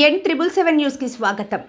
N777 news కి స్వాగతం.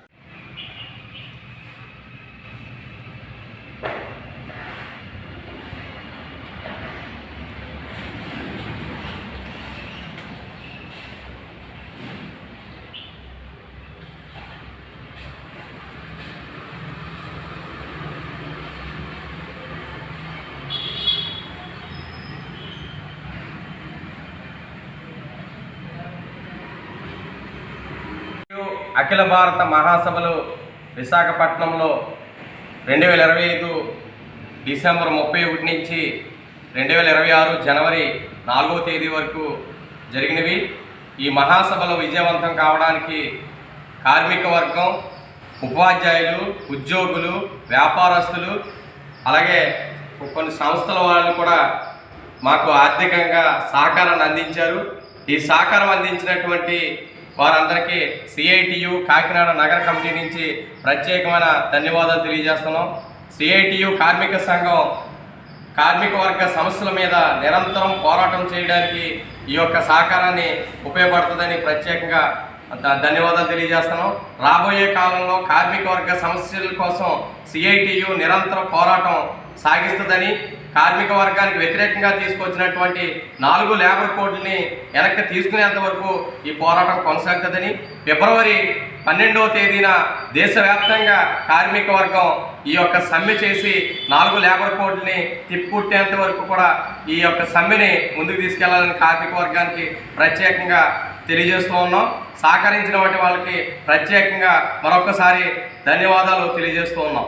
అఖిల భారత మహాసభలు విశాఖపట్నంలో 2025 డిసెంబర్ 31 నుంచి 2026 జనవరి 4వ తేదీ వరకు జరిగినవి. ఈ మహాసభలు విజయవంతం కావడానికి కార్మిక వర్గం, ఉపాధ్యాయులు, ఉద్యోగులు, వ్యాపారస్తులు, అలాగే కొన్ని సంస్థల వాళ్ళు కూడా మాకు ఆర్థికంగా సహకారాన్ని అందించారు. ఈ సహకారం అందించినటువంటి వారందరికీ సిఐటియు కాకినాడ నగర కమిటీ నుంచి ప్రత్యేకమైన ధన్యవాదాలు తెలియజేస్తున్నాం. సిఐటియు కార్మిక సంఘం కార్మిక వర్గ సమస్యల మీద నిరంతరం పోరాటం చేయడానికి ఈ యొక్క సహకారాన్ని ఉపయోగపడుతుందని ప్రత్యేకంగా ధన్యవాదాలు తెలియజేస్తున్నాం. రాబోయే కాలంలో కార్మిక వర్గ సమస్యల కోసం సిఐటియు నిరంతర పోరాటం సాగిస్తుందని, కార్మిక వర్గానికి వ్యతిరేకంగా తీసుకొచ్చినటువంటి 4 లేబర్ కోడ్లని వెనక్కి తీసుకునేంత వరకు ఈ పోరాటం కొనసాగుతుందని, ఫిబ్రవరి 12వ తేదీన దేశవ్యాప్తంగా కార్మిక వర్గం ఈ యొక్క సమ్మె చేసి 4 లేబర్ కోడ్లని తిప్పుకుట్టేంత వరకు కూడా ఈ యొక్క సమ్మెని ముందుకు తీసుకెళ్లాలని కార్మిక వర్గానికి ప్రత్యేకంగా తెలియజేస్తూ ఉన్నాం. సహకరించిన వాటి వాళ్ళకి ప్రత్యేకంగా మరొకసారి ధన్యవాదాలు తెలియజేస్తూ ఉన్నాం.